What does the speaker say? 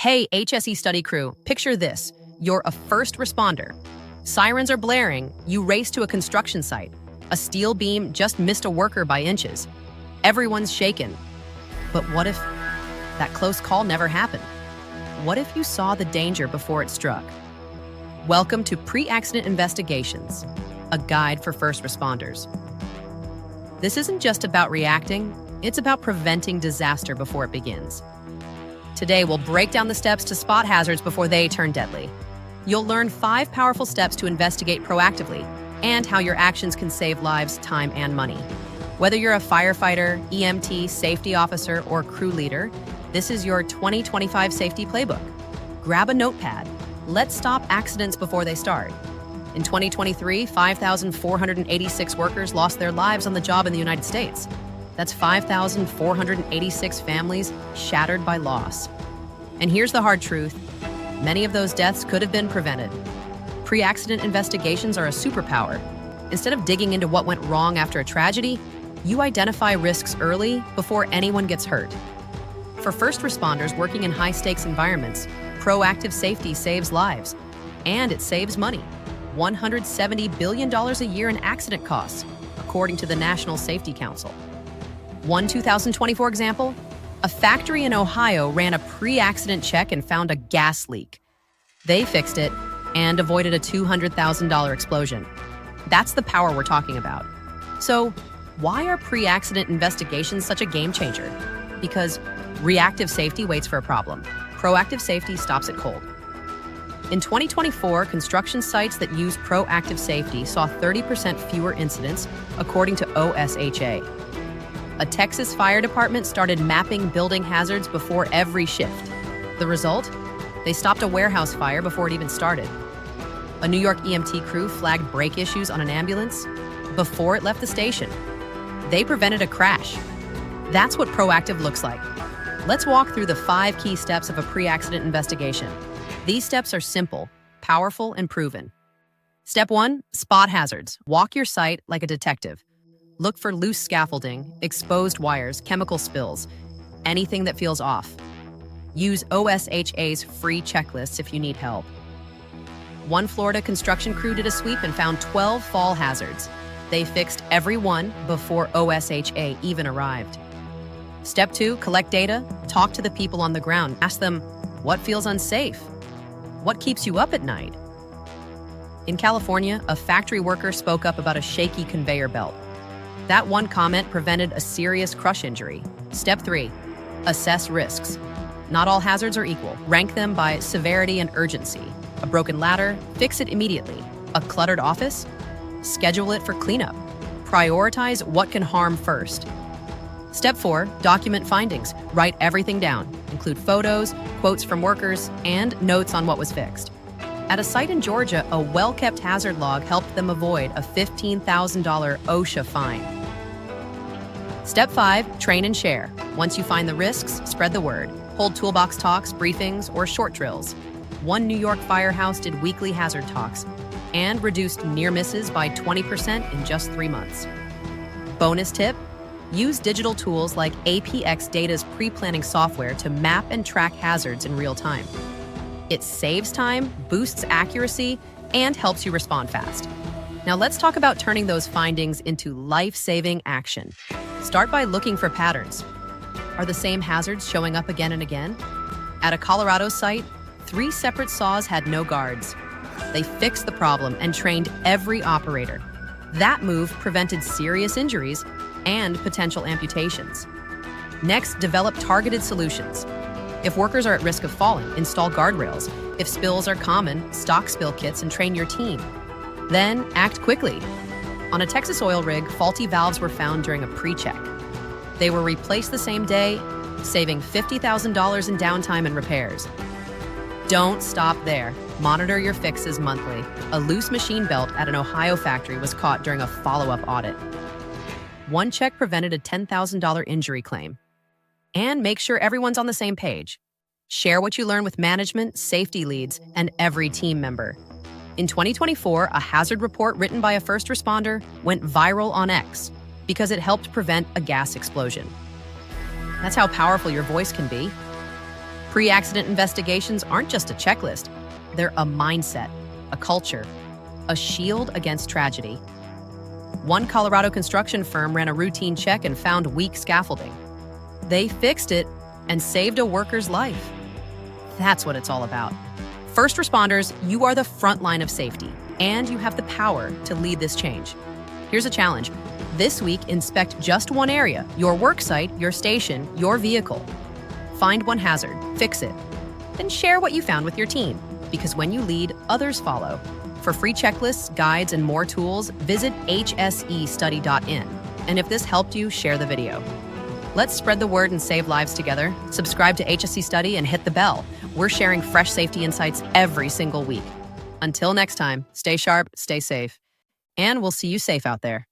Hey, HSEstudy crew, picture this. You're a first responder. Sirens are blaring, you race to a construction site. A steel beam just missed a worker by inches. Everyone's shaken. But what if that close call never happened? What if you saw the danger before it struck? Welcome to Pre-Accident Investigations, a guide for first responders. This isn't just about reacting, it's about preventing disaster before it begins. Today, we'll break down the steps to spot hazards before they turn deadly. You'll learn 5 powerful steps to investigate proactively and how your actions can save lives, time, and money. Whether you're a firefighter, EMT, safety officer, or crew leader, this is your 2025 safety playbook. Grab a notepad. Let's stop accidents before they start. In 2023, 5,486 workers lost their lives on the job in the United States. That's 5,486 families shattered by loss. And here's the hard truth. Many of those deaths could have been prevented. Pre-accident investigations are a superpower. Instead of digging into what went wrong after a tragedy, you identify risks early before anyone gets hurt. For first responders working in high-stakes environments, proactive safety saves lives, and it saves money. $170 billion a year in accident costs, according to the National Safety Council. One 2024 example, a factory in Ohio ran a pre-accident check and found a gas leak. They fixed it and avoided a $200,000 explosion. That's the power we're talking about. So, why are pre-accident investigations such a game changer? Because reactive safety waits for a problem. Proactive safety stops it cold. In 2024, construction sites that use proactive safety saw 30% fewer incidents, according to OSHA. A Texas fire department started mapping building hazards before every shift. The result? They stopped a warehouse fire before it even started. A New York EMT crew flagged brake issues on an ambulance before it left the station. They prevented a crash. That's what proactive looks like. Let's walk through the 5 key steps of a pre-accident investigation. These steps are simple, powerful, and proven. Step 1, spot hazards. Walk your site like a detective. Look for loose scaffolding, exposed wires, chemical spills, anything that feels off. Use OSHA's free checklists if you need help. One Florida construction crew did a sweep and found 12 fall hazards. They fixed every one before OSHA even arrived. Step 2, collect data. Talk to the people on the ground. Ask them, what feels unsafe? What keeps you up at night? In California, a factory worker spoke up about a shaky conveyor belt. That one comment prevented a serious crush injury. Step 3, assess risks. Not all hazards are equal. Rank them by severity and urgency. A broken ladder, fix it immediately. A cluttered office, schedule it for cleanup. Prioritize what can harm first. Step 4, document findings. Write everything down. Include photos, quotes from workers, and notes on what was fixed. At a site in Georgia, a well-kept hazard log helped them avoid a $15,000 OSHA fine. Step 5, train and share. Once you find the risks, spread the word. Hold toolbox talks, briefings, or short drills. One New York firehouse did weekly hazard talks and reduced near misses by 20% in just 3 months. Bonus tip, use digital tools like APX Data's pre-planning software to map and track hazards in real time. It saves time, boosts accuracy, and helps you respond fast. Now let's talk about turning those findings into life-saving action. Start by looking for patterns. Are the same hazards showing up again and again? At a Colorado site, 3 separate saws had no guards. They fixed the problem and trained every operator. That move prevented serious injuries and potential amputations. Next, develop targeted solutions. If workers are at risk of falling, install guardrails. If spills are common, stock spill kits and train your team. Then, act quickly. On a Texas oil rig, faulty valves were found during a pre-check. They were replaced the same day, saving $50,000 in downtime and repairs. Don't stop there. Monitor your fixes monthly. A loose machine belt at an Ohio factory was caught during a follow-up audit. One check prevented a $10,000 injury claim. And make sure everyone's on the same page. Share what you learn with management, safety leads, and every team member. In 2024, a hazard report written by a first responder went viral on X because it helped prevent a gas explosion. That's how powerful your voice can be. Pre-accident investigations aren't just a checklist. They're a mindset, a culture, a shield against tragedy. One Colorado construction firm ran a routine check and found weak scaffolding. They fixed it and saved a worker's life. That's what it's all about. First responders, you are the front line of safety, and you have the power to lead this change. Here's a challenge. This week, inspect just one area, your work site, your station, your vehicle. Find one hazard, fix it, then share what you found with your team, because when you lead, others follow. For free checklists, guides, and more tools, visit HSEstudy.in. And if this helped you, share the video. Let's spread the word and save lives together. Subscribe to HSE Study and hit the bell. We're sharing fresh safety insights every single week. Until next time, stay sharp, stay safe, and we'll see you safe out there.